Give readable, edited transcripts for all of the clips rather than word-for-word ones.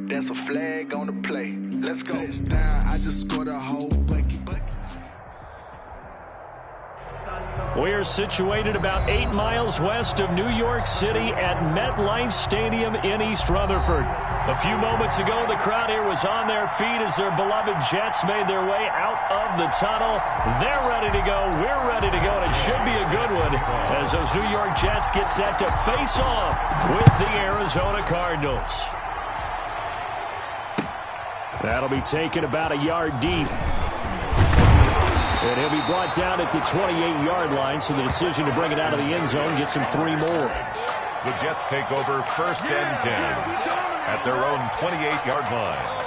That's a flag on the play. Let's go. Touchdown, I just scored a whole bucket. We're situated about 8 miles west of New York City at MetLife Stadium in East Rutherford. A few moments ago, the crowd here was on their feet as their beloved Jets made their way out of the tunnel. They're ready to go. We're ready to go, and it should be a good one as those New York Jets get set to face off with the Arizona Cardinals. That'll be taken about a yard deep. And he'll be brought down at the 28-yard line, so the decision to bring it out of the end zone gets him 3 more. The Jets take over 1st and 10 at their own 28-yard line.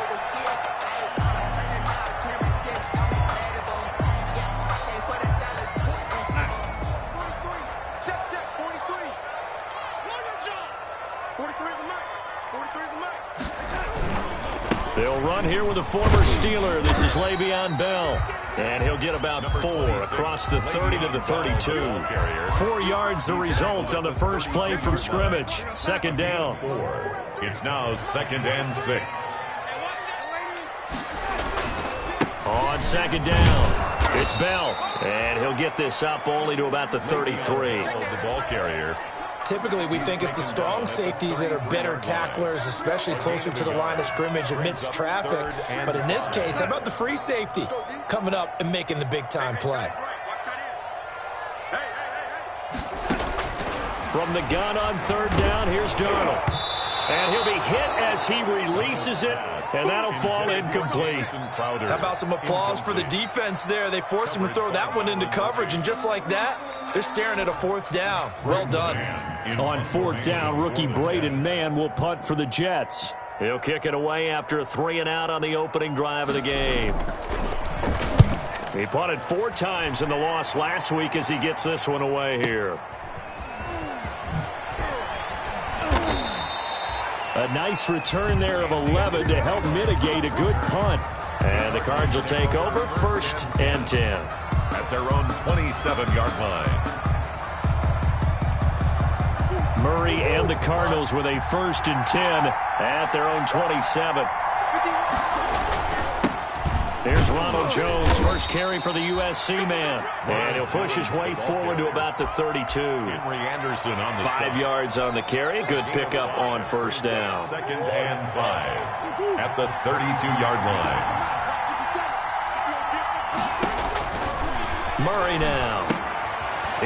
They'll run here with a former Steeler. This is Le'Veon Bell. And he'll get about 4 across the 30 to the 32. 4 yards the result on the first play from scrimmage. 2nd down. It's now 2nd and 6. On 2nd down, it's Bell. And he'll get this up only to about the 33. The ball carrier. Typically, we think it's the strong safeties that are better tacklers, especially closer to the line of scrimmage amidst traffic. But in this case, how about the free safety coming up and making the big-time play? From the gun on 3rd down, here's Darnold. And he'll be hit as he releases it, and that'll fall incomplete. How about some applause for the defense there? They forced him to throw that one into coverage, and just like that, they're staring at a 4th down. Well done. On 4th down, rookie Braden Mann will punt for the Jets. He'll kick it away after a 3-and-out on the opening drive of the game. He punted 4 times in the loss last week as he gets this one away here. A nice return there of 11 to help mitigate a good punt. And the Cards will take over 1st and 10. At their own 27-yard line. Murray and the Cardinals with a 1st and 10 at their own 27. Here's Ronald Jones, first carry for the USC man. And he'll push his way forward to about the 32. Henry Anderson on the 5 yards on the carry. Good pickup on 1st down. 2nd and 5 at the 32-yard line. Murray now.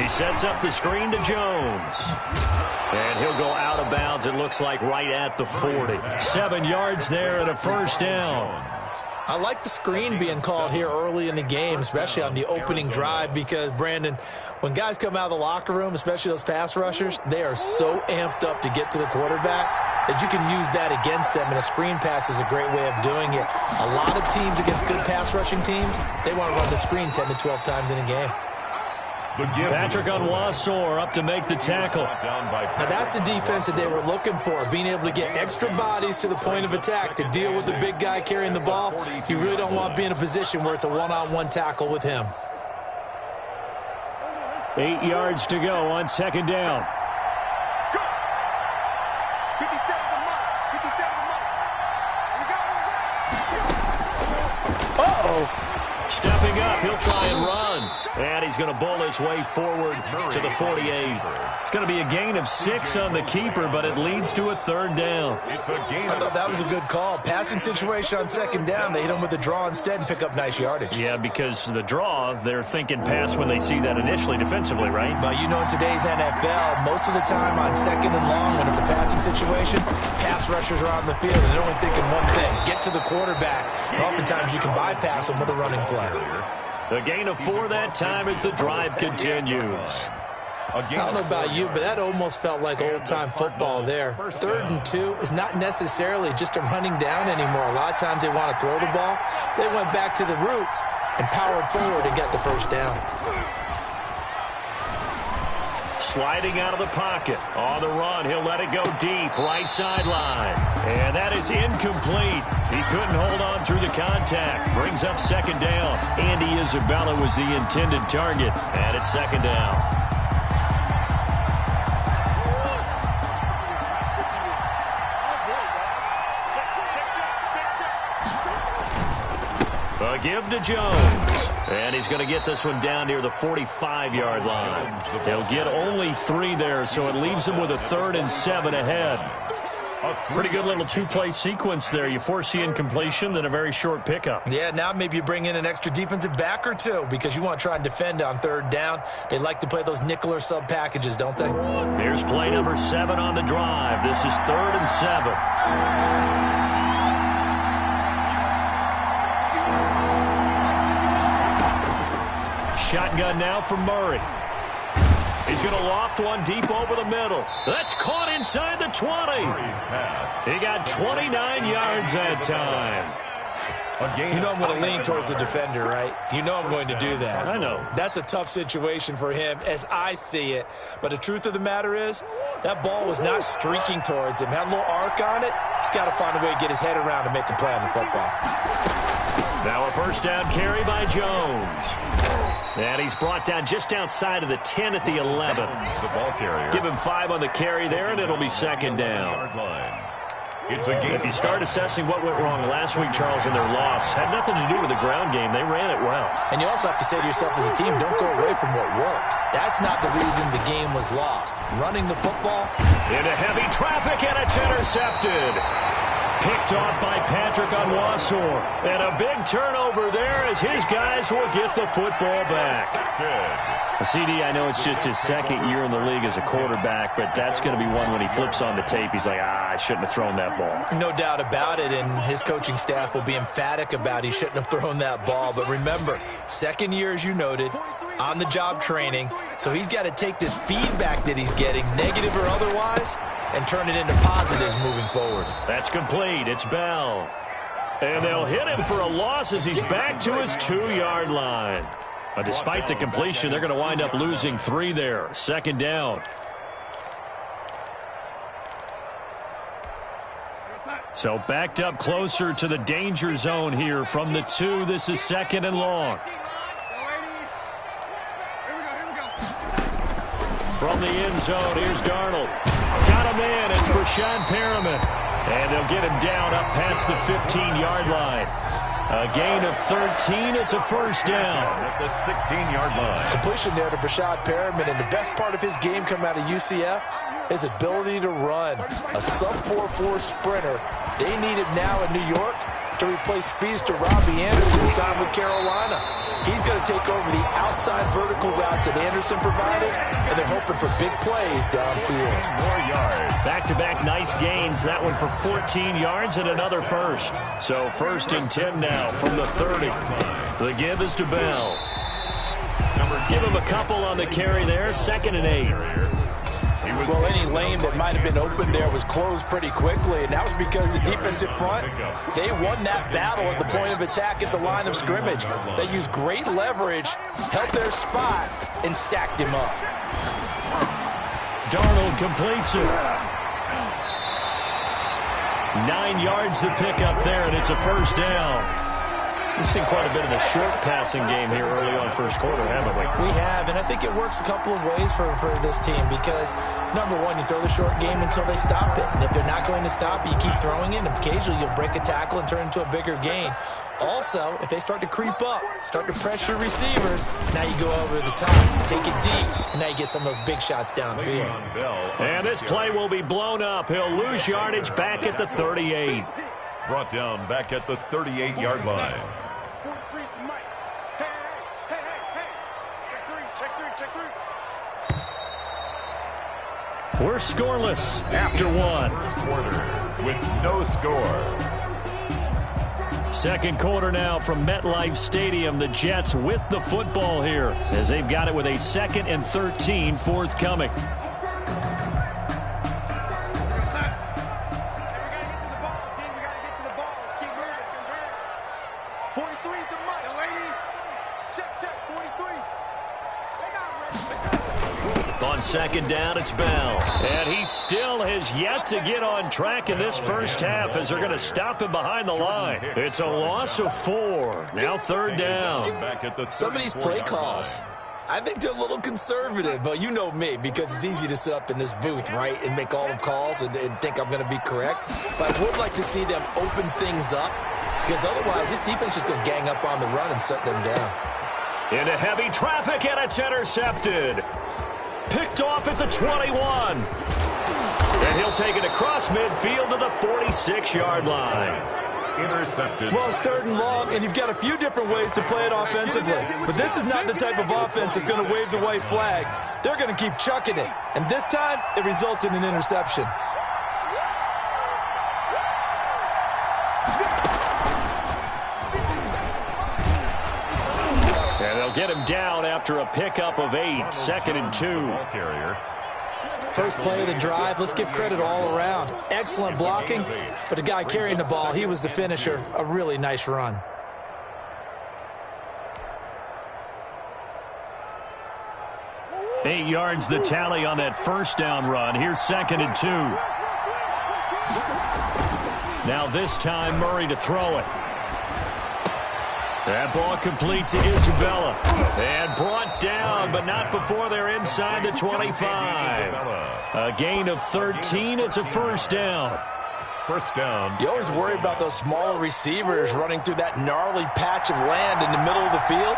He sets up the screen to Jones. And he'll go out of bounds, it looks like, right at the 40. 7 yards there and a 1st down. I like the screen being called here early in the game, especially on the opening drive, because, Brandon, when guys come out of the locker room, especially those pass rushers, they are so amped up to get to the quarterback that you can use that against them, and a screen pass is a great way of doing it. A lot of teams against good pass rushing teams, they want to run the screen 10 to 12 times in a game. Patrick Onwuasor up to make the tackle. Now that's the defense that they were looking for, being able to get extra bodies to the point of attack to deal with the big guy carrying the ball. You really don't want to be in a position where it's a one-on-one tackle with him. 8 yards to go on 2nd down. Uh-oh. Stepping up, he'll try and run. And he's going to bull his way forward to the 48. It's going to be a gain of 6 on the keeper, but it leads to a 3rd down. I thought that was a good call. Passing situation on 2nd down. They hit him with the draw instead and pick up nice yardage. Yeah, because the draw, they're thinking pass when they see that initially defensively, right? But you know, in today's NFL, most of the time on 2nd and long, when it's a passing situation, pass rushers are on the field, and they're only thinking one thing: get to the quarterback. And oftentimes you can bypass them with a running play. The gain of 4 that time as the drive continues. I don't know about you, but that almost felt like old-time football there. 3rd and 2 is not necessarily just a running down anymore. A lot of times they want to throw the ball. They went back to the roots and powered forward and got the 1st down. Sliding out of the pocket. On the run, he'll let it go deep, right sideline. And that is incomplete. He couldn't hold on through the contact. Brings up 2nd down. Andy Isabella was the intended target. And it's 2nd down. The give to Jones. And he's going to get this one down near the 45-yard line. They'll get only 3 there, so it leaves him with a 3rd and 7 ahead. Pretty good little 2-play sequence there. You force the incompletion, then a very short pickup. Yeah, now maybe you bring in an extra defensive back or 2 because you want to try and defend on 3rd down. They like to play those nickel or sub packages, don't they? Here's play number 7 on the drive. This is 3rd and 7. Shotgun now for Murray. He's going to loft one deep over the middle. That's caught inside the 20. He got 29 yards that time. You know I'm going to lean towards the defender, right? You know I'm going to do that. I know. That's a tough situation for him as I see it. But the truth of the matter is, that ball was not streaking towards him. Had a little arc on it. He's got to find a way to get his head around and make a play on the football. Now a 1st down carry by Jones. And he's brought down just outside of the 10 at the 11. The ball carrier. Give him 5 on the carry there, and it'll be 2nd down. If you start assessing what went wrong last week, Charles, in their loss, had nothing to do with the ground game. They ran it well. And you also have to say to yourself as a team, don't go away from what worked. That's not the reason the game was lost. Running the football. Into heavy traffic, and it's intercepted. Picked off by Patrick Onwuasor. And a big turnover there as his guys will get the football back. CD, I know it's just his 2nd year in the league as a quarterback, but that's going to be one when he flips on the tape. He's like, I shouldn't have thrown that ball. No doubt about it, and his coaching staff will be emphatic about he shouldn't have thrown that ball. But remember, 2nd year, as you noted, on-the-job training, so he's got to take this feedback that he's getting, negative or otherwise, and turn it into positives moving forward. That's complete. It's Bell. And they'll hit him for a loss as he's back to his 2-yard line. But despite the completion, they're going to wind up losing 3 there. 2nd down. So backed up closer to the danger zone here from the 2. This is 2nd and long. From the end zone, here's Darnold. Got him in. It's Breshad Perriman. And they'll get him down up past the 15-yard line. A gain of 13. It's a 1st down. At the 16-yard line. Completion there to Breshad Perriman. And the best part of his game coming out of UCF, his ability to run. A sub-4.4 sprinter. They need him now in New York to replace speedster Robbie Anderson, who signed with Carolina. He's going to take over the outside vertical routes that Anderson provided, and they're hoping for big plays downfield. More yards. Back-to-back nice gains. That one for 14 yards and another 1st. So 1st and 10 now from the 30. The give is to Bell. Give him a couple on the carry there. 2nd and 8. Well, any lane that might have been open there was closed pretty quickly, and that was because the defensive front, they won that battle at the point of attack at the line of scrimmage. They used great leverage, held their spot, and stacked him up. Darnold completes it. 9 yards to pick up there, and it's a 1st down. We've seen quite a bit of a short passing game here early on 1st quarter, haven't we? We have, and I think it works a couple of ways for this team because, number one, you throw the short game until they stop it. And if they're not going to stop it, you keep throwing it, and occasionally you'll break a tackle and turn it into a bigger gain. Also, if they start to creep up, start to pressure receivers, now you go over the top, take it deep, and now you get some of those big shots downfield. And this play will be blown up. He'll lose yardage back at the 38. Brought down back at the 38-yard line. We're scoreless after 1. First quarter with no score. 2nd quarter now from MetLife Stadium. The Jets with the football here as they've got it with a 2nd and 13 forthcoming. On 2nd down, it's Bell. And he still has yet to get on track in this 1st half as they're going to stop him behind the line. It's a loss of 4. Now 3rd down. Some of these play calls, I think they're a little conservative, but you know me, because it's easy to sit up in this booth, right, and make all the calls and think I'm going to be correct. But I would like to see them open things up, because otherwise this defense is just going to gang up on the run and shut them down. Into heavy traffic, and it's intercepted. Picked off at the 21. And he'll take it across midfield to the 46-yard line. Intercepted. Well, it's 3rd and long, and you've got a few different ways to play it offensively. But this is not the type of offense that's going to wave the white flag. They're going to keep chucking it. And this time, it results in an interception. And they'll get him down after a pickup of 8, 2nd and 2. First play of the drive, let's give credit all around. Excellent blocking, but the guy carrying the ball, he was the finisher. A really nice run. Eight yards the tally on that first down run. Here's 2nd and 2. Now this time Murray to throw it. That ball complete to Isabella. And brought down, but not before they're inside the 25. A gain of 13. It's a first down. First down. You always worry about those smaller receivers running through that gnarly patch of land in the middle of the field.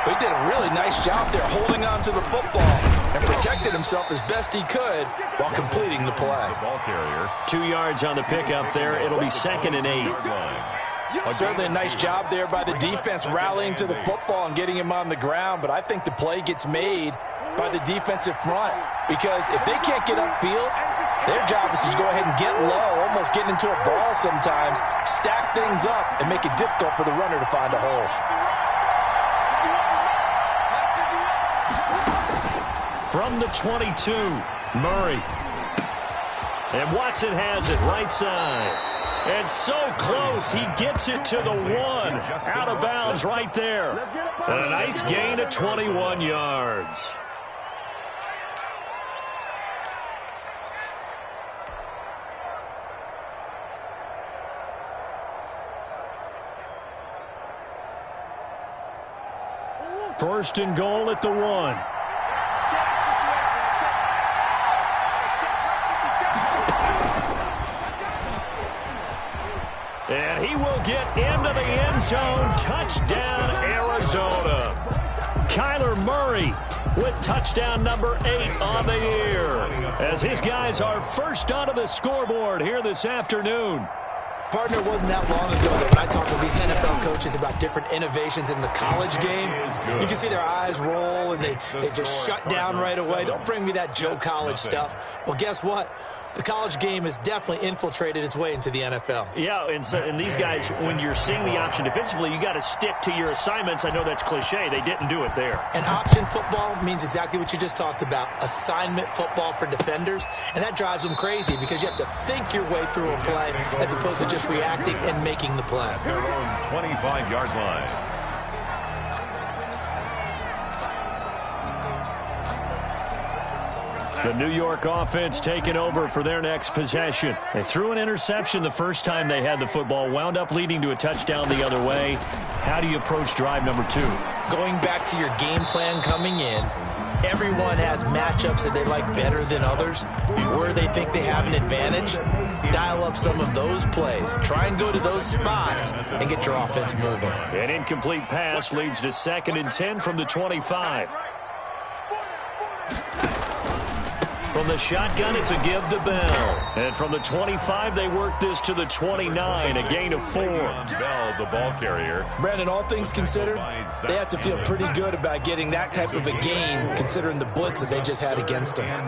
But he did a really nice job there holding on to the football and protected himself as best he could while completing the play. Ball carrier. 2 yards on the pickup there. It'll be 2nd and 8. Certainly a nice job there by the defense rallying to the football and getting him on the ground, but I think the play gets made by the defensive front because if they can't get upfield, their job is to go ahead and get low, almost getting into a ball sometimes, stack things up, and make it difficult for the runner to find a hole. From the 22, Murray. And Watson has it right side. And so close, he gets it to the 1. Out of bounds right there. And a nice gain of 21 yards. First and goal at the 1. And he will get into the end zone. Touchdown, Arizona. Kyler Murray with touchdown number 8 on the year. As his guys are first onto the scoreboard here this afternoon. Partner, it wasn't that long ago that when I talk with these NFL coaches about different innovations in the college game, you can see their eyes roll and they just shut down right away. Don't bring me that Joe College stuff. Well, guess what? The college game has definitely infiltrated its way into the NFL. Yeah, and these guys, when you're seeing the option defensively, you got to stick to your assignments. I know that's cliche. They didn't do it there. And option football means exactly what you just talked about, assignment football for defenders. And that drives them crazy because you have to think your way through a play as opposed to just reacting and making the play. Their own 25-yard line. The New York offense taking over for their next possession. They threw an interception the first time they had the football, wound up leading to a touchdown the other way. How do you approach drive number 2? Going back to your game plan coming in, everyone has matchups that they like better than others, where they think they have an advantage. Dial up some of those plays. Try and go to those spots and get your offense moving. An incomplete pass leads to 2nd and 10 from the 25. From the shotgun, it's a give to Bell. And from the 25, they work this to the 29, a gain of 4. Bell, the ball carrier. Brandon, all things considered, they have to feel pretty good about getting that type of a gain, considering the blitz that they just had against them.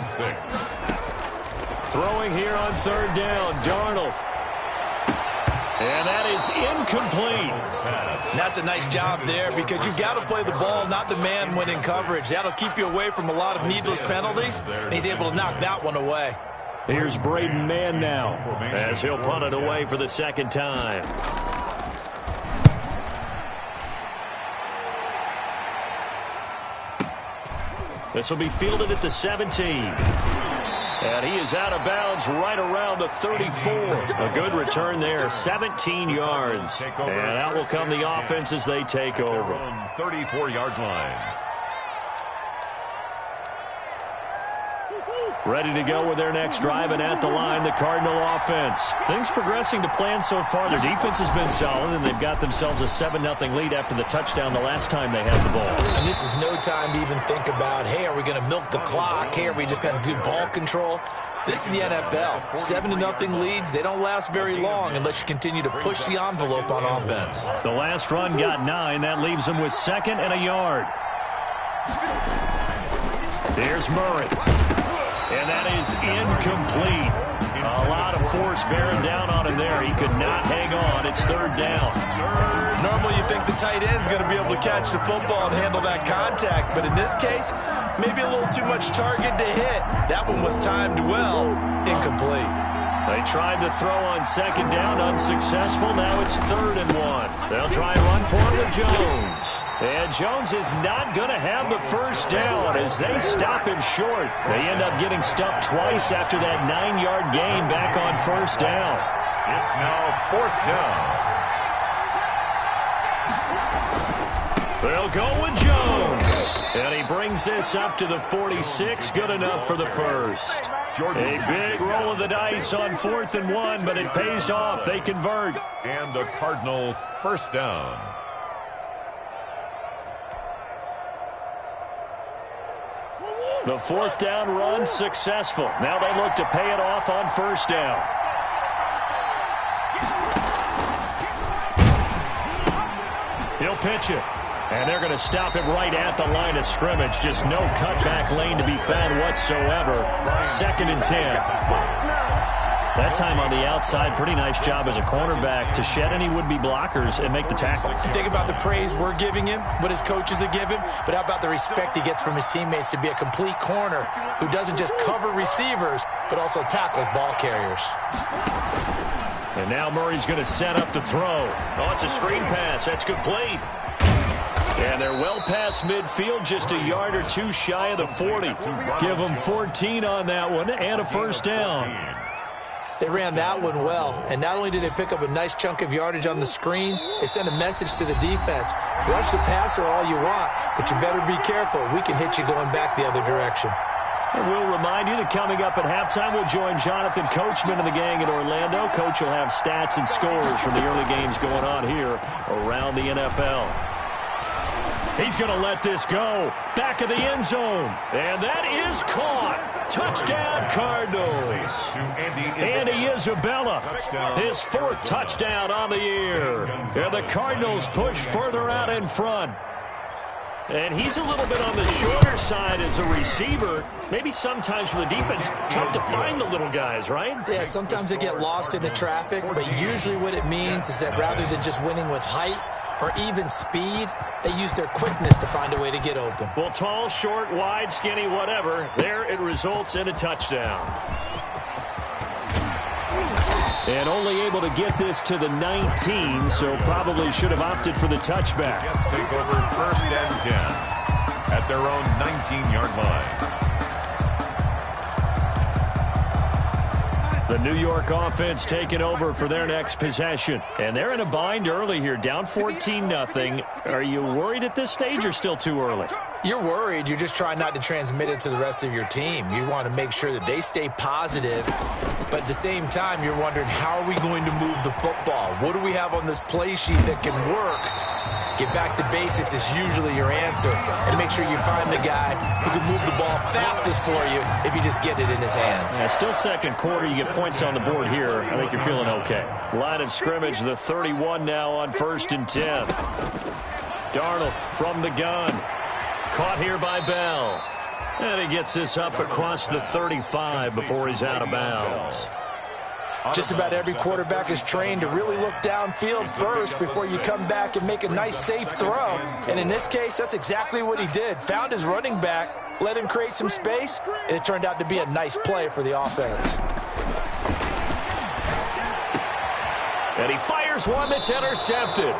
Throwing here on 3rd down, Darnold. And that is incomplete. And that's a nice job there because you've got to play the ball, not the man when in coverage. That'll keep you away from a lot of needless penalties, and he's able to knock that one away. Here's Braden Mann now as he'll punt it away for the 2nd time. This will be fielded at the 17. And he is out of bounds right around the 34. A good return there, 17 yards. And out will come the offense as they take over. 34-yard line. Ready to go with their next drive, and at the line, the Cardinal offense. Things progressing to plan so far. Their defense has been solid, and they've got themselves a 7-0 lead after the touchdown the last time they had the ball. And this is no time to even think about, hey, are we going to milk the clock? Hey, are we just going to do ball control? This is the NFL. 7-0 leads, they don't last very long unless you continue to push the envelope on offense. The last run got 9. That leaves them with 2nd and a yard. Here's Murray. And that is incomplete. A lot of force bearing down on him there. He could not hang on. It's 3rd down. Normally you think the tight end's going to be able to catch the football and handle that contact. But in this case, maybe a little too much target to hit. That one was timed well. Incomplete. They tried to throw on 2nd down. Unsuccessful. Now it's 3rd and 1. They'll try and run for it with Jones. And Jones is not going to have the first down as they stop him short. They end up getting stuffed twice after that 9-yard gain back on 1st down. It's now 4th down. They'll go with Jones. And he brings this up to the 46. Good enough for the first. A big roll of the dice on 4th and 1, but it pays off. They convert. And the Cardinal 1st down. The 4th down run successful. Now they look to pay it off on 1st down. He'll pitch it. And they're going to stop him right at the line of scrimmage. Just no cutback lane to be found whatsoever. 2nd and 10. That time on the outside, pretty nice job as a cornerback to shed any would-be blockers and make the tackle. Think about the praise we're giving him, what his coaches are giving, but how about the respect he gets from his teammates to be a complete corner who doesn't just cover receivers, but also tackles ball carriers. And now Murray's going to set up to throw. Oh, it's a screen pass. That's complete. And they're well past midfield, just a yard or two shy of the 40. Give them 14 on that one and a 1st down. They ran that one well, and not only did they pick up a nice chunk of yardage on the screen, they sent a message to the defense. Rush the passer all you want, but you better be careful. We can hit you going back the other direction. And we'll remind you that coming up at halftime, we'll join Jonathan Coachman and the gang in Orlando. Coach will have stats and scores from the early games going on here around the NFL. He's going to let this go. Back of the end zone. And that is caught. Touchdown, Cardinals. Andy Isabella, his 4th touchdown on the year. And the Cardinals push further out in front. And he's a little bit on the shorter side as a receiver. Maybe sometimes for the defense, tough to find the little guys, right? Yeah, sometimes they get lost in the traffic, but usually what it means is that rather than just winning with height or even speed, they use their quickness to find a way to get open. Well, tall, short, wide, skinny, whatever, there it results in a touchdown. And only able to get this to the 19, so probably should have opted for the touchback. Jets take over 1st and 10 at their own 19-yard line. The New York offense taking over for their next possession. And they're in a bind early here, down 14-0. Are you worried at this stage or still too early? You're worried. You're just trying not to transmit it to the rest of your team. You want to make sure that they stay positive. But at the same time, you're wondering, how are we going to move the football? What do we have on this play sheet that can work? Get back to basics is usually your answer. And make sure you find the guy who can move the ball fastest for you if you just get it in his hands. Yeah, still 2nd quarter. You get points on the board here. I think you're feeling okay. Line of scrimmage, the 31 now on 1st and 10. Darnold from the gun. Caught here by Bell. And he gets this up across the 35 before he's out of bounds. Just about every quarterback is trained to really look downfield first before you come back and make a nice, safe throw. And in this case, that's exactly what he did. Found his running back, let him create some space, and it turned out to be a nice play for the offense. And he fires one that's intercepted.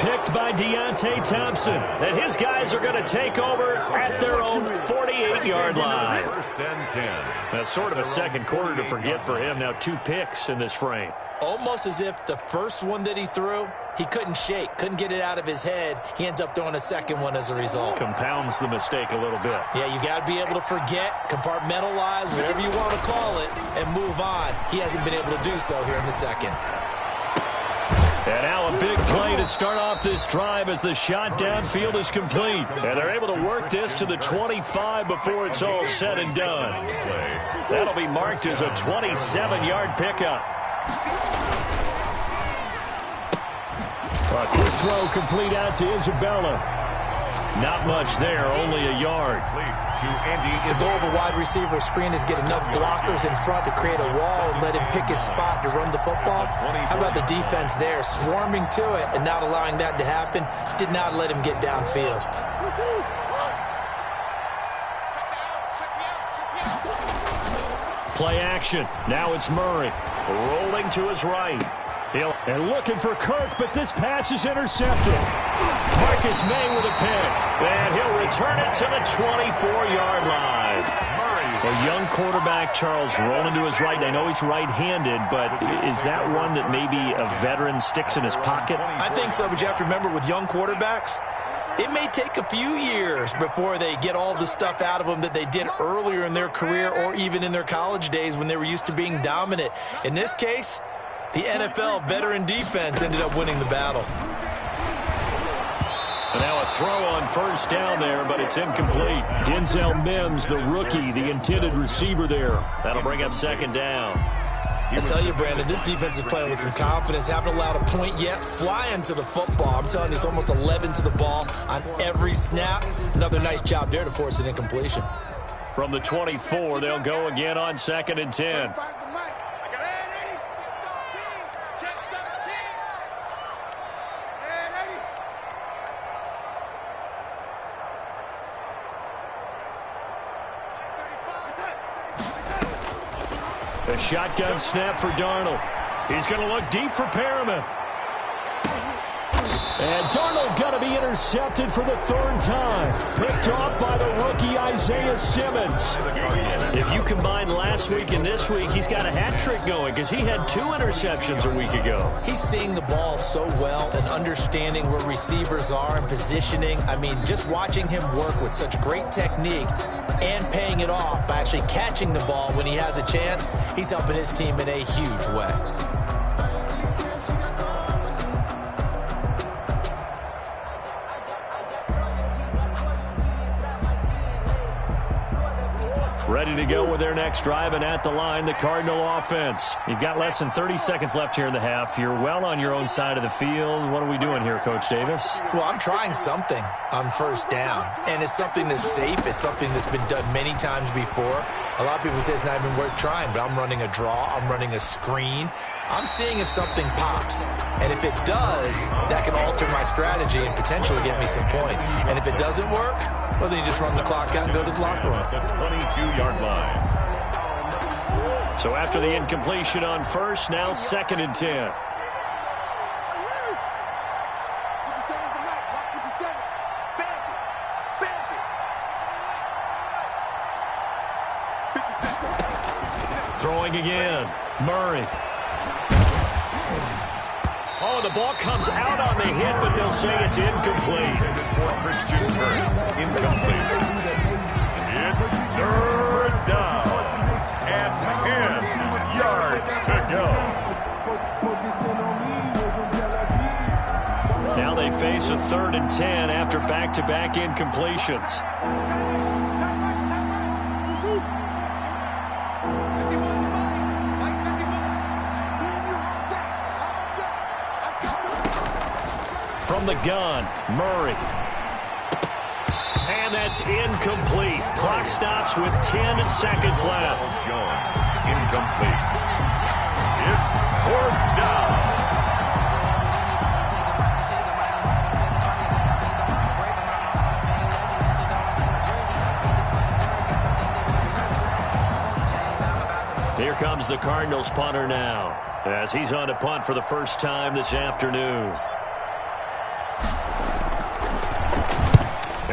picked by Deontay Thompson. And his guys are going to take over at their own 48-yard line. First and 10. That's sort of a second quarter to forget for him. Now 2 picks in this frame. Almost as if the first one that he threw, he couldn't shake, couldn't get it out of his head. He ends up throwing a second one as a result. Compounds the mistake a little bit. Yeah, you got to be able to forget, compartmentalize, whatever you want to call it, and move on. He hasn't been able to do so here in the second. And now a big play to start off this drive as the shot downfield is complete. And they're able to work this to the 25 before it's all said and done. That'll be marked as a 27-yard pickup. A quick throw complete out to Isabella. Not much there, only a yard. The goal of a wide receiver screen is get enough blockers in front to create a wall and let him pick his spot to run the football. How about the defense there, swarming to it and not allowing that to happen? Did not let him get downfield. Play action. Now it's Murray. Rolling to his right. And looking for Kirk, but this pass is intercepted. Marcus May with a pick. And he'll return it to the 24-yard line. A young quarterback, Charles, rolling to his right. I know he's right-handed, but is that one that maybe a veteran sticks in his pocket? I think so, but you have to remember with young quarterbacks, it may take a few years before they get all the stuff out of them that they did earlier in their career or even in their college days when they were used to being dominant. In this case, the NFL veteran defense ended up winning the battle. And now a throw on first down there, but it's incomplete. Denzel Mims, the rookie, the intended receiver there. That'll bring up second down. I tell you, Brandon, this defense is playing with some confidence. Haven't allowed a point yet. Flying to the football. I'm telling you, it's almost 11 to the ball on every snap. Another nice job there to force an incompletion. From the 24, they'll go again on 2nd and 10. A shotgun snap for Darnold. He's going to look deep for Perriman. And Darnold going to be intercepted for the 3rd time. Picked off by the rookie Isaiah Simmons. If you combine last week and this week, he's got a hat trick going because he had 2 interceptions a week ago. He's seeing the ball so well and understanding where receivers are and positioning. I mean, just watching him work with such great technique and paying it off by actually catching the ball when he has a chance, he's helping his team in a huge way. Ready to go with their next drive, and at the line, the Cardinal offense. You've got less than 30 seconds left here in the half. You're well on your own side of the field. What are we doing here, Coach Davis? Well, I'm trying something on first down, and it's something that's safe. It's something that's been done many times before. A lot of people say it's not even worth trying, but I'm running a draw. I'm running a screen. I'm seeing if something pops, and if it does, that can alter my strategy and potentially get me some points. And if it doesn't work, well, then you just run the clock out and go to the locker room. The 22-yard line. So after the incompletion on first, now 2nd and 10. Throwing again, Murray. Oh, the ball comes out on the hit, but they'll say it's incomplete. For Christian Kirk, incomplete. It's 3rd down and 10 yards to go. Now they face a 3rd and 10 after back-to-back incompletions. From the gun, Murray. And that's incomplete. Clock stops with 10 seconds left. Jones, incomplete. It's 4th down. Here comes the Cardinals punter now, as he's on to punt for the first time this afternoon.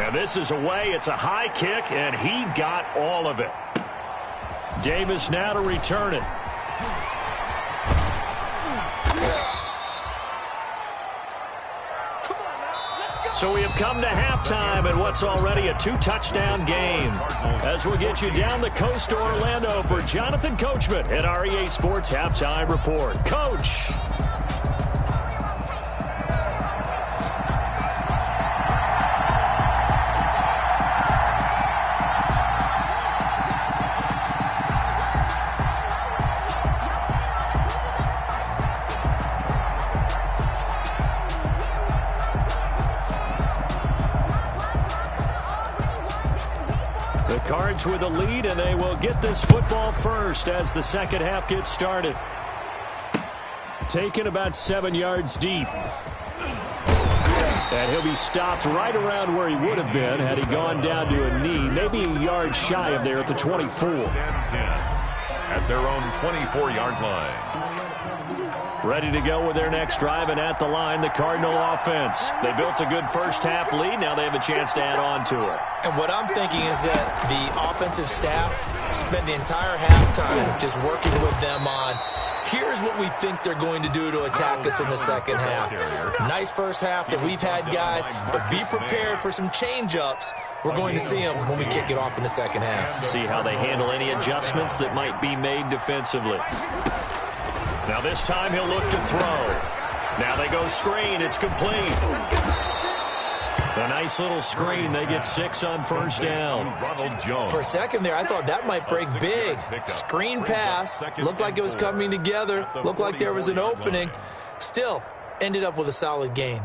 And this is away. It's a high kick, and he got all of it. Davis now to return it. So we have come to halftime in what's already a 2-touchdown game. As we'll get you down the coast to Orlando for Jonathan Coachman at our EA Sports Halftime Report. Coach. Cards with a lead, and they will get this football first as the second half gets started. Taken about 7 yards deep. And he'll be stopped right around where he would have been had he gone down to a knee, maybe a yard shy of there at the 24. At their own 24-yard line. Ready to go with their next drive, and at the line, the Cardinal offense. They built a good first-half lead. Now they have a chance to add on to it. And what I'm thinking is that the offensive staff spent the entire halftime just working with them on, here's what we think they're going to do to attack us in the second half. Nice first half that we've had, guys, but be prepared for some change-ups. We're going to see them when we kick it off in the second half. See how they handle any adjustments that might be made defensively. Now this time he'll look to throw. Now they go screen. It's complete. A nice little screen. They get 6 on first down. For a second there, I thought that might break big. Screen pass. Looked like it was coming together. Looked like there was an opening. Still, ended up with a solid gain.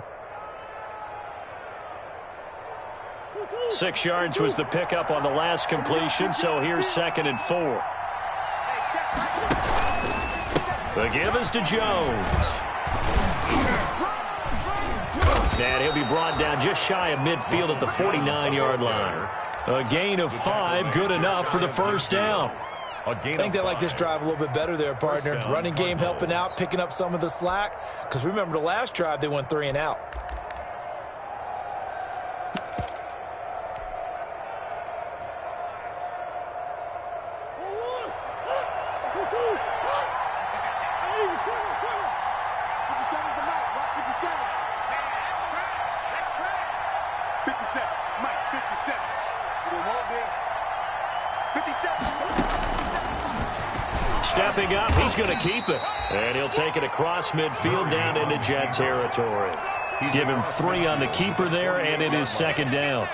6 yards was the pickup on the last completion, so here's 2nd and 4. The give is to Jones. And he'll be brought down just shy of midfield at the 49-yard line. A gain of 5, good enough for the first down. I think they like this drive a little bit better there, partner. Running game helping out, picking up some of the slack. Because remember, the last drive, they went 3 and out. Stepping up, he's going to keep it. And he'll take it across midfield down into Jet territory. Give him 3 on the keeper there, and it is 2nd down.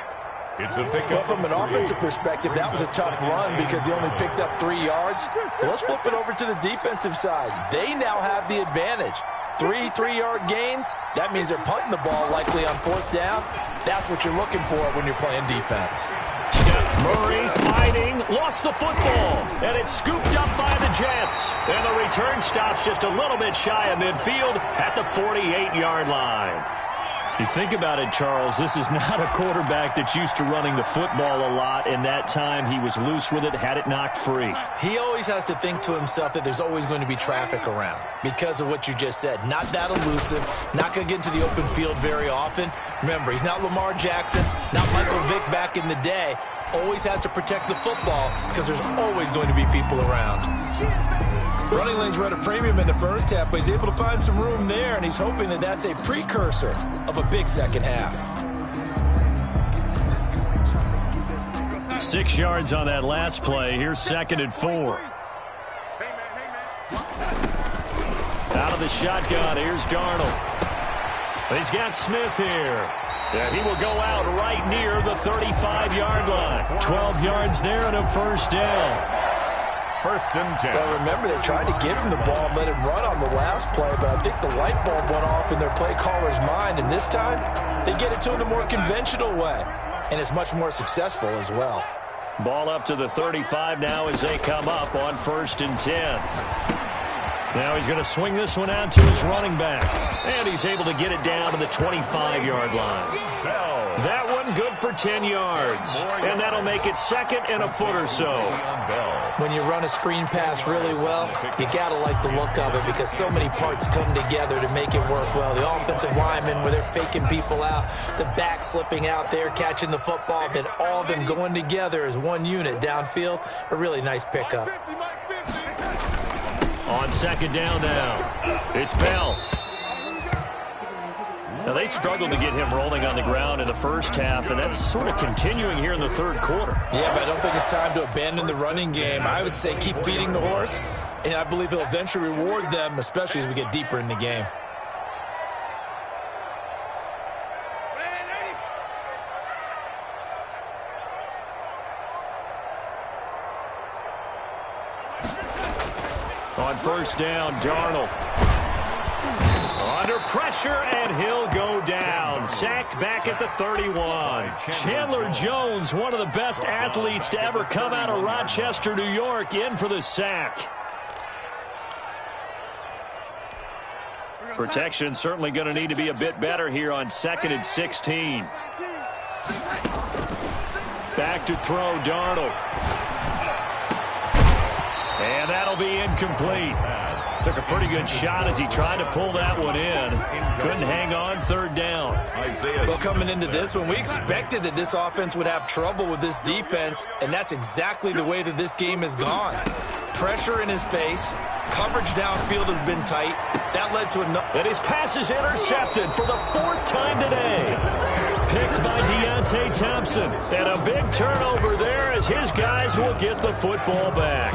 It's a pickup. Well, from an offensive perspective, that was a tough run because he only picked up 3 yards. Well, let's flip it over to the defensive side. They now have the advantage. 3 3-yard gains, that means they're punting the ball likely on 4th down. That's what you're looking for when you're playing defense. Murray fighting, lost the football, and it's scooped up by the Jets. And the return stops just a little bit shy of midfield at the 48-yard line. You think about it, Charles, this is not a quarterback that's used to running the football a lot, and that time he was loose with it, had it knocked free. He always has to think to himself that there's always going to be traffic around because of what you just said. Not that elusive, not going to get into the open field very often. Remember, he's not Lamar Jackson, not Michael Vick back in the day. Always has to protect the football because there's always going to be people around. Running lanes were at a premium in the first half, but he's able to find some room there, and he's hoping that that's a precursor of a big second half. 6 yards on that last play. Here's 2nd and 4. Out of the shotgun, here's Darnold. He's got Smith here. And he will go out right near the 35-yard line. 12 yards there and a first down. 1st and 10. Well, remember, they tried to give him the ball and let him run on the last play, but I think the light bulb went off in their play caller's mind, and this time they get it to him the more conventional way, and it's much more successful as well. Ball up to the 35 now as they come up on 1st and 10. Now he's going to swing this one out to his running back. And he's able to get it down to the 25-yard line. That one good for 10 yards. And that'll make it second and a foot or so. When you run a screen pass really well, you got to like the look of it because so many parts come together to make it work well. The offensive linemen, where they're faking people out, the back slipping out there, catching the football, then all of them going together as one unit downfield. A really nice pickup. On second down now, it's Bell. Now, they struggled to get him rolling on the ground in the first half, and that's sort of continuing here in the third quarter. Yeah, but I don't think it's time to abandon the running game. I would say keep feeding the horse, and I believe he'll eventually reward them, especially as we get deeper in the game. On first down, Darnold. Under pressure, and he'll go down. Sacked back at the 31. Chandler Jones, one of the best athletes to ever come out of Rochester, New York, in for the sack. Protection certainly going to need to be a bit better here on 2nd and 16. Back to throw, Darnold. And that'll be incomplete. Took a pretty good shot as he tried to pull that one in. Couldn't hang on, third down. Well, coming into this one, we expected that this offense would have trouble with this defense, and that's exactly the way that this game has gone. Pressure in his face. Coverage downfield has been tight. That led to another. And his pass is intercepted for the 4th time today. Picked by Deontay Thompson. And a big turnover there as his guys will get the football back.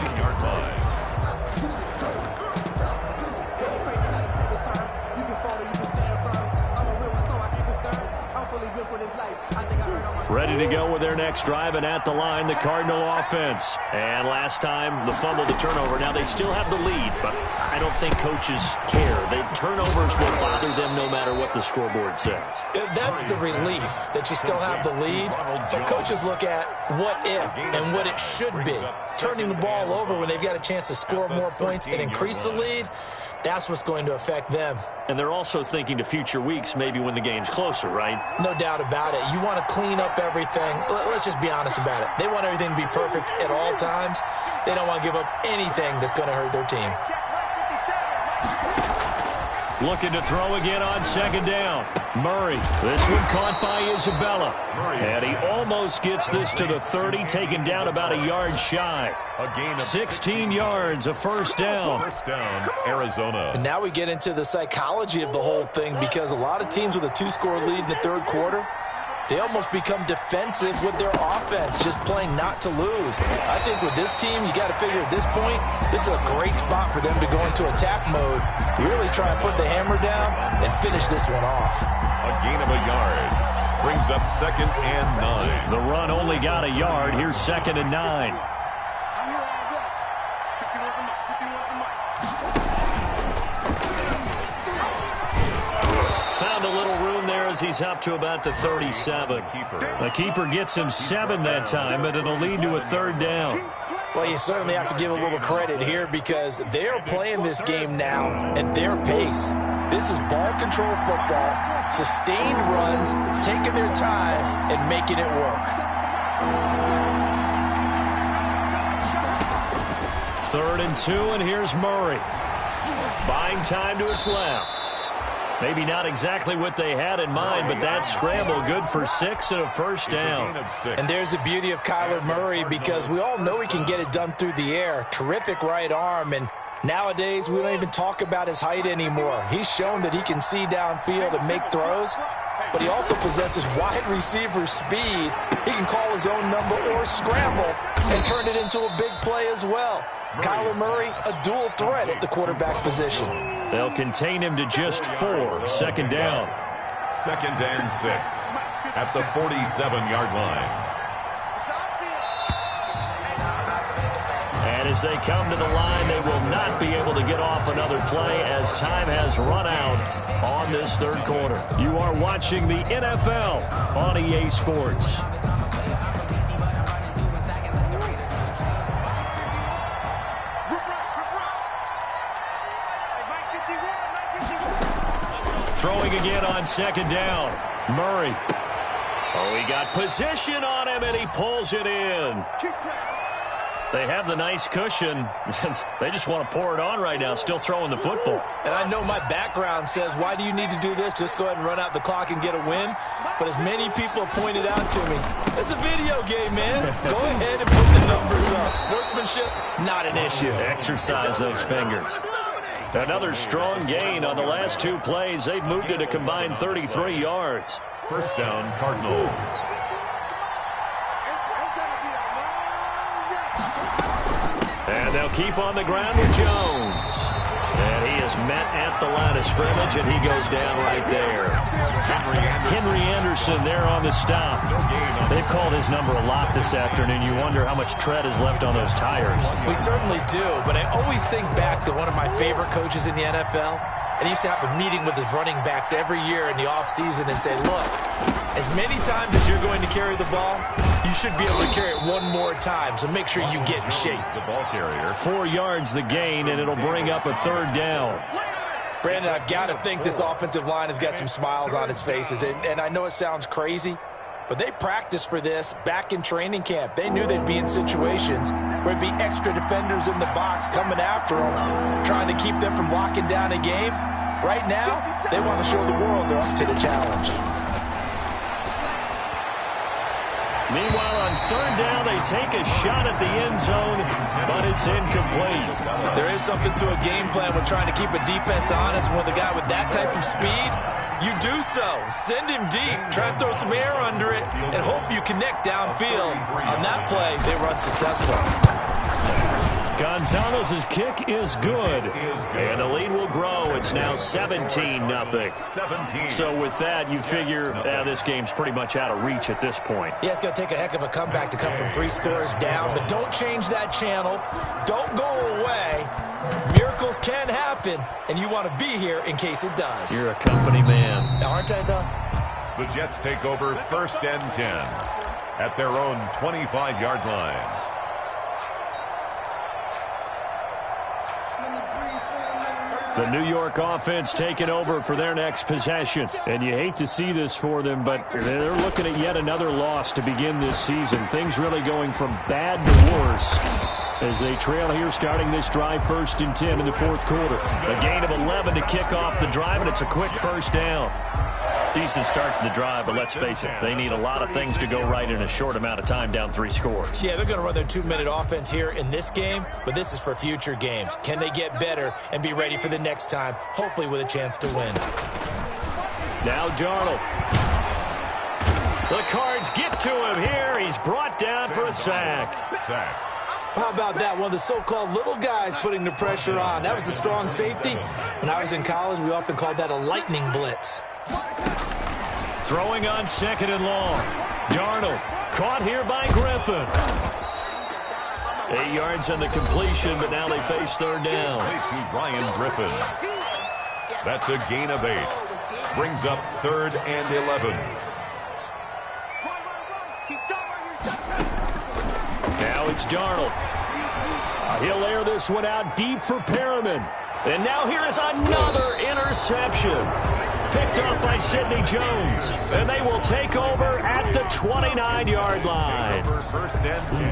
Ready to go with their next drive, and at the line, the Cardinal offense. And last time, the fumble, the turnover. Now, they still have the lead, but I don't think coaches care. The turnovers will bother them no matter what the scoreboard says. That's the relief, that you still have the lead. But coaches look at what if and what it should be. Turning the ball over when they've got a chance to score more points and increase the lead, that's what's going to affect them. And they're also thinking to future weeks, maybe when the game's closer, right? No doubt about it. You want to clean up everything. Let's just be honest about it. They want everything to be perfect at all times. They don't want to give up anything that's going to hurt their team. Looking to throw again on second down. Murray. This one caught by Isabella. And he almost gets this to the 30, taken down about a yard shy. 16 yards, a first down. First down, Arizona. And now we get into the psychology of the whole thing, because a lot of teams with a 2-score lead in the third quarter, they almost become defensive with their offense, just playing not to lose. I think with this team, you got to figure at this point, this is a great spot for them to go into attack mode, really try and put the hammer down and finish this one off. A gain of a yard. Brings up 2nd and 9. The run only got a yard. Here's 2nd and 9. Found a little room there as he's up to about the 37. The keeper gets him 7 that time, but it'll lead to a third down. Well, you certainly have to give a little credit here, because they're playing this game now at their pace. This is ball control football, sustained runs, taking their time and making it work. 3rd and 2, and here's Murray. Buying time to his left. Maybe not exactly what they had in mind, but that scramble good for 6 and a first down. And there's the beauty of Kyler Murray, because we all know he can get it done through the air. Terrific right arm, and nowadays we don't even talk about his height anymore. He's shown that he can see downfield and make throws, but he also possesses wide receiver speed. He can call his own number or scramble and turn it into a big play as well. Kyler Murray, a dual threat at the quarterback position. They'll contain him to just 4. Second down. 2nd and 6 at the 47-yard line. And as they come to the line, they will not be able to get off another play as time has run out on this third quarter. You are watching the NFL on EA Sports. Throwing again on second down. Murray. Oh, he got position on him, and he pulls it in. They have the nice cushion. They just want to pour it on right now, still throwing the football. And I know my background says, why do you need to do this? Just go ahead and run out the clock and get a win. But as many people have pointed out to me, it's a video game, man. Go ahead and put the numbers up. Sportsmanship, not an issue. Exercise those fingers. Another strong gain on the last two plays. They've moved it a combined 33 yards. First down, Cardinals. And they'll keep on the ground with Jones. And he is met at the line of scrimmage, and he goes down right there. Henry Anderson there on the stop. They've called his number a lot this afternoon. You wonder how much tread is left on those tires. We certainly do, but I always think back to one of my favorite coaches in the NFL. And he used to have a meeting with his running backs every year in the offseason and say, look, as many times as you're going to carry the ball, you should be able to carry it one more time, so make sure you get in shape. The ball carrier. 4 yards the gain, and it'll bring up a third down. Brandon, I've got to think this offensive line has got some smiles on its faces. And I know it sounds crazy, but they practiced for this back in training camp. They knew they'd be in situations where there'd be extra defenders in the box coming after them, trying to keep them from locking down a game. Right now, they want to show the world they're up to the challenge. Meanwhile, on third down, they take a shot at the end zone, but it's incomplete. There is something to a game plan when trying to keep a defense honest. With a guy with that type of speed, you do so. Send him deep, try and throw some air under it, and hope you connect downfield. On that play, they run successful. Gonzalez's kick is good, and the lead will grow. It's now 17-0. So with that, you figure this game's pretty much out of reach at this point. Yeah, it's going to take a heck of a comeback to come from 3 scores down, but don't change that channel. Don't go away. Miracles can happen, and you want to be here in case it does. You're a company man. Aren't I, though? The Jets take over first and 10 at their own 25-yard line. The New York offense taking over for their next possession. And you hate to see this for them, but they're looking at yet another loss to begin this season. Things really going from bad to worse as they trail here starting this drive first and 10 in the fourth quarter. A gain of 11 to kick off the drive, and it's a quick first down. Decent start to the drive, but let's face it, they need a lot of things to go right in a short amount of time, down 3 scores. Yeah, they're going to run their 2-minute offense here in this game, but this is for future games. Can they get better and be ready for the next time, hopefully with a chance to win? Now Darnold. The Cards get to him here. He's brought down for a sack. How about that? One of the so-called little guys putting the pressure on. That was the strong safety. When I was in college, we often called that a lightning blitz. Throwing on second and long. Darnold caught here by Griffin. 8 yards on the completion, but now they face third down. To Ryan Griffin. That's a gain of 8. Brings up third and 11. Now it's Darnold. He'll air this one out deep for Perriman. And now here is another interception. Picked up by Sidney Jones. And they will take over at the 29-yard line.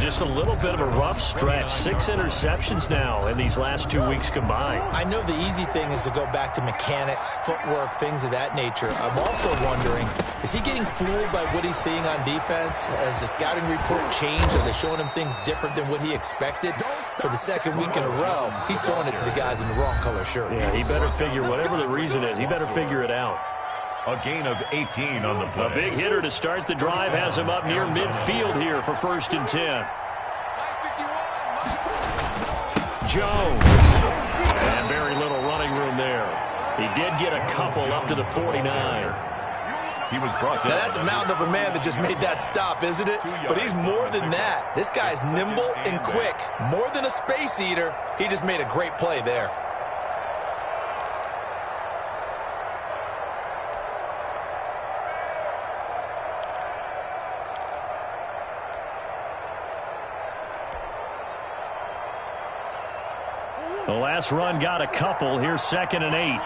Just a little bit of a rough stretch. 6 interceptions now in these last 2 weeks combined. I know the easy thing is to go back to mechanics, footwork, things of that nature. I'm also wondering, is he getting fooled by what he's seeing on defense? Has the scouting report changed? Are they showing him things different than what he expected? For the second week in a row, he's throwing it to the guys in the wrong color shirt. Yeah, he better figure, whatever the reason is, he better figure it out. A gain of 18 on the play. A big hitter to start the drive has him up near midfield here for first and 10. Jones. And very little running room there. He did get a couple up to the 49. He was brought down. Now that's a mountain of a man that just made that stop, isn't it? But he's more than that. This guy's nimble and quick. More than a space eater. He just made a great play there. The last run got a couple. Here's second and 8.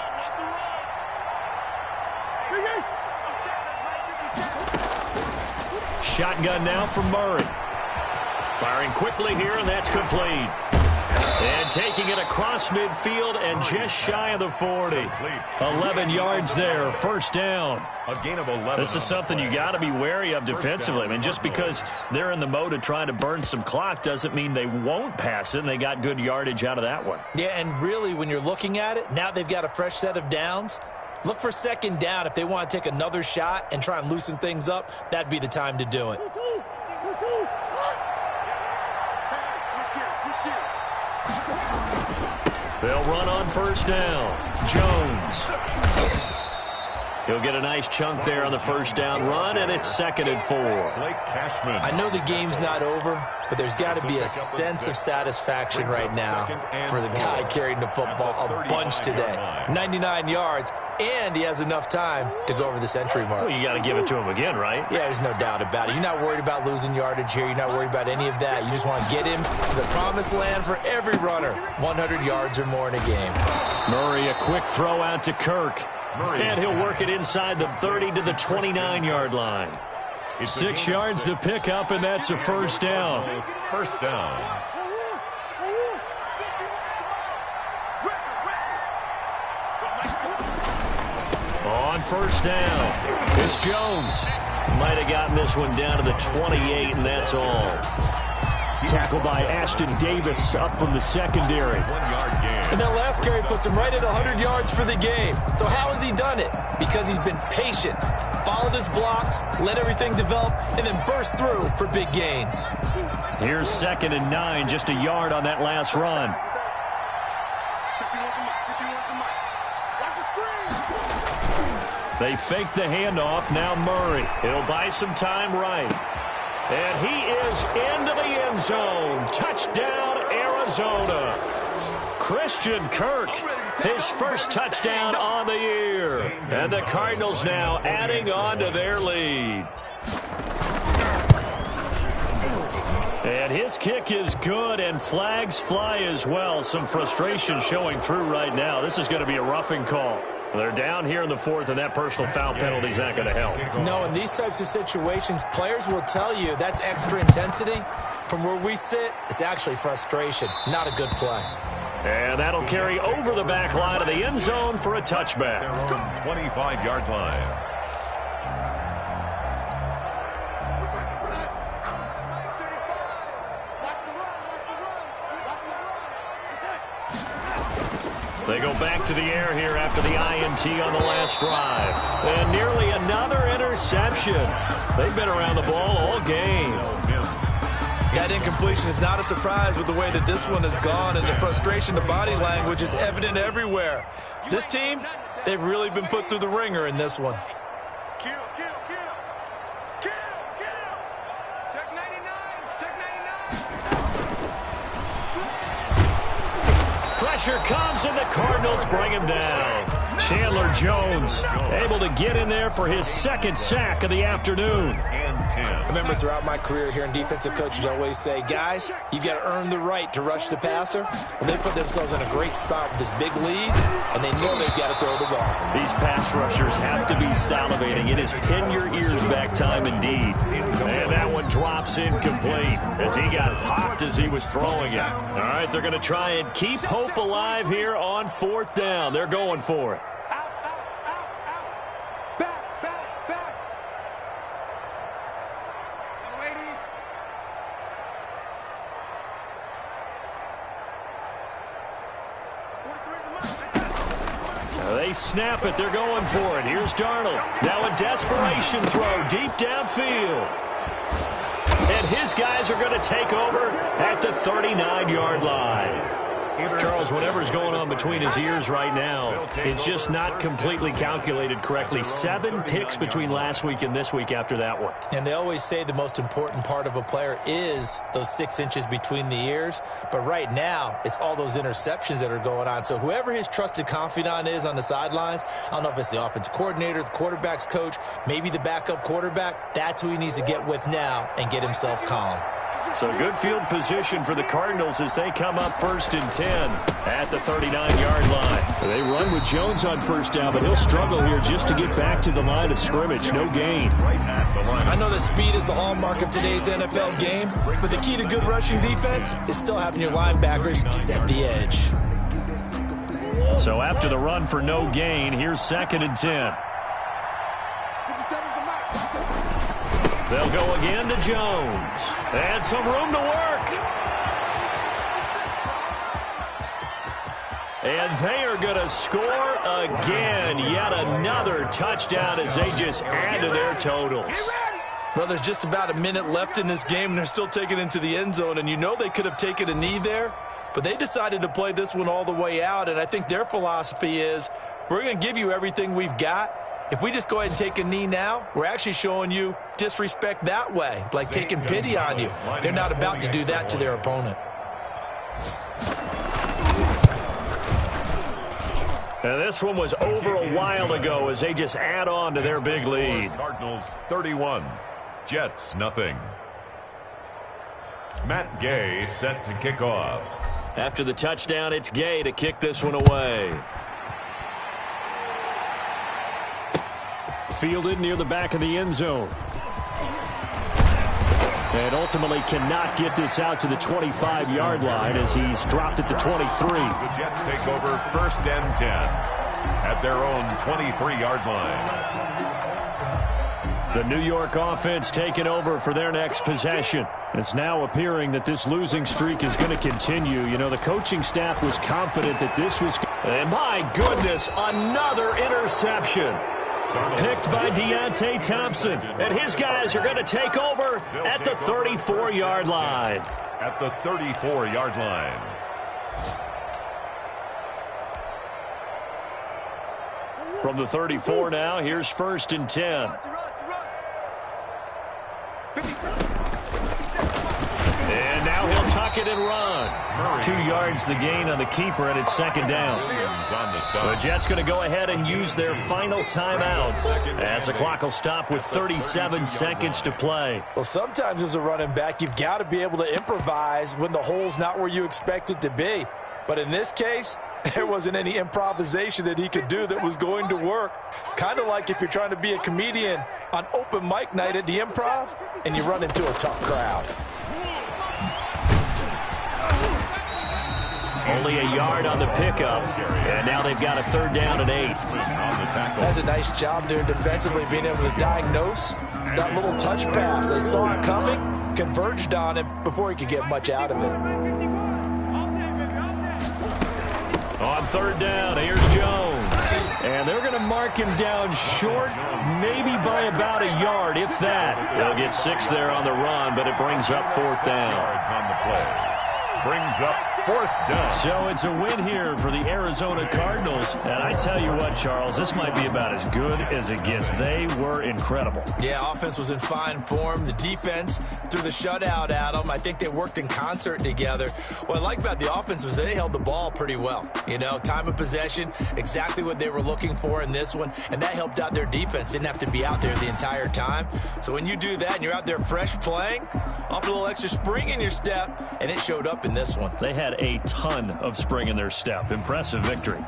Shotgun now from Murray. Firing quickly here, and that's complete. And taking it across midfield and just shy of the 40. 11 yards there, first down. A gain of 11. This is something you got to be wary of defensively. I mean, just because they're in the mode of trying to burn some clock doesn't mean they won't pass it, and they got good yardage out of that one. Yeah, and really, when you're looking at it, now they've got a fresh set of downs. Look for second down. If they want to take another shot and try and loosen things up, that'd be the time to do it. They'll run on first down. Jones. He'll get a nice chunk there on the first down run, and it's 2nd and 4. Blake Cashman. I know the game's not over, but there's got to be a sense of satisfaction right now for the guy carrying the football a bunch today. 99 yards, and he has enough time to go over the century mark. Well, you got to give it to him again, right? Yeah, there's no doubt about it. You're not worried about losing yardage here. You're not worried about any of that. You just want to get him to the promised land for every runner. 100 yards or more in a game. Murray, a quick throw out to Kirk. And he'll work it inside the 30 to the 29-yard line. 6 yards the pickup, and that's a first down. First down. On first down, it's Jones. Might have gotten this one down to the 28, and that's all. Tackled by Ashton Davis up from the secondary. 1 yard gain. And that last carry puts him right at 100 yards for the game. So how has he done it? Because he's been patient, followed his blocks, let everything develop, and then burst through for big gains. Here's 2nd and 9, just a yard on that last run. They fake the handoff. Now Murray. He'll buy some time right. And he is into the end zone. Touchdown, Arizona. Christian Kirk, his first touchdown on the year. And the Cardinals now adding on to their lead. And his kick is good, and flags fly as well. Some frustration showing through right now. This is going to be a roughing call. They're down here in the 4th, and that personal foul penalty is not going to help. No, in these types of situations, players will tell you that's extra intensity. From where we sit, it's actually frustration. Not a good play. And that'll carry over the back line of the end zone for a touchback. Their own 25-yard line. They go back to the air here after the INT on the last drive. And nearly another interception. They've been around the ball all game. That incompletion is not a surprise with the way that this one has gone, and the frustration, the body language is evident everywhere. This team, they've really been put through the ringer in this one. Kill, kill, kill. Kill, kill. Check 99. Check 99. Pressure comes, and the Cardinals bring him down. Chandler Jones able to get in there for his 2nd sack of the afternoon. I remember throughout my career here in defensive coaches always say, guys, you got to earn the right to rush the passer. Well, they put themselves in a great spot with this big lead, and they know they've got to throw the ball. These pass rushers have to be salivating. It is pin your ears back time indeed. And that one drops incomplete as he got popped as he was throwing it. All right, they're going to try and keep hope alive here on 4th down. They're going for it. They snap it. They're going for it. Here's Darnold. Now a desperation throw deep downfield. And his guys are going to take over at the 39-yard line. Charles, whatever's going on between his ears right now, it's just not completely calculated correctly. 7 picks between last week and this week after that one. And they always say the most important part of a player is those 6 inches between the ears. But right now, it's all those interceptions that are going on. So whoever his trusted confidant is on the sidelines, I don't know if it's the offensive coordinator, the quarterback's coach, maybe the backup quarterback, that's who he needs to get with now and get himself calm. So good field position for the Cardinals as they come up 1st and 10 at the 39-yard line. They run with Jones on first down, but he'll struggle here just to get back to the line of scrimmage. No gain. I know that speed is the hallmark of today's NFL game, but the key to good rushing defense is still having your linebackers set the edge. So after the run for no gain, here's 2nd and 10. They'll go again to Jones. And some room to work. And they are going to score again. Yet another touchdown as they just add to their totals. Well, there's just about a minute left in this game, and they're still taking it into the end zone. And you know they could have taken a knee there, but they decided to play this one all the way out. And I think their philosophy is, we're going to give you everything we've got. If we just go ahead and take a knee now, we're actually showing you disrespect that way, like taking pity on you. They're not about to do that to their opponent. And this one was over a while ago as they just add on to their big lead. Cardinals 31, Jets nothing. Matt Gay set to kick off. After the touchdown, it's Gay to kick this one away. Fielded near the back of the end zone. And ultimately cannot get this out to the 25-yard line as he's dropped at the 23. The Jets take over 1st and 10 at their own 23-yard line. The New York offense taking over for their next possession. It's now appearing that this losing streak is going to continue. You know, the coaching staff was confident that this was... And my goodness, another interception. Picked by Deontay Thompson. And his guys are going to take over at the 34-yard line. At the 34-yard line. From the 34 now, here's 1st and 10. And now he'll tuck it and run. 2 yards the gain on the keeper, and it's 2nd down. The Jets going to go ahead and use their final timeout as the clock will stop with 37 seconds to play. Well, sometimes as a running back, you've got to be able to improvise when the hole's not where you expect it to be. But in this case, there wasn't any improvisation that he could do that was going to work. Kind of like if you're trying to be a comedian on open mic night at the Improv and you run into a tough crowd. Only a yard on the pickup, and now they've got a 3rd down and 8. That's a nice job there defensively, being able to diagnose that little touch pass. They saw it coming, converged on him before he could get much out of it. On 3rd down, here's Jones. And they're going to mark him down short, maybe by about a yard, if that. They'll get 6 there on the run, but it brings up 4th down. Yards on the play. Brings up 4th down. So it's a win here for the Arizona Cardinals. And I tell you what, Charles, this might be about as good as it gets. They were incredible. Yeah, offense was in fine form. The defense threw the shutout at them. I think they worked in concert together. What I like about the offense was they held the ball pretty well. You know, time of possession, exactly what they were looking for in this one. And that helped out their defense. Didn't have to be out there the entire time. So when you do that and you're out there fresh playing, off a little extra spring in your step, and it showed up in this one. They had a ton of spring in their step. Impressive victory.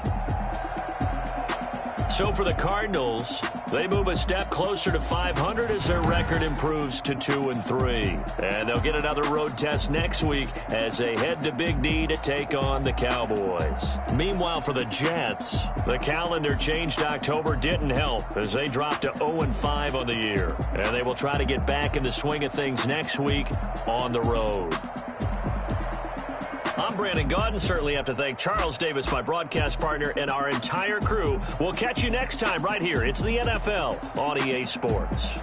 So for the Cardinals, they move a step closer to 500 as their record improves to 2-3. And they'll get another road test next week as they head to Big D to take on the Cowboys. Meanwhile, for the Jets, the calendar changed October didn't help as they dropped to 0-5 on the year. And they will try to get back in the swing of things next week on the road. I'm Brandon Gaudin. Certainly have to thank Charles Davis, my broadcast partner, and our entire crew. We'll catch you next time right here. It's the NFL on EA Sports.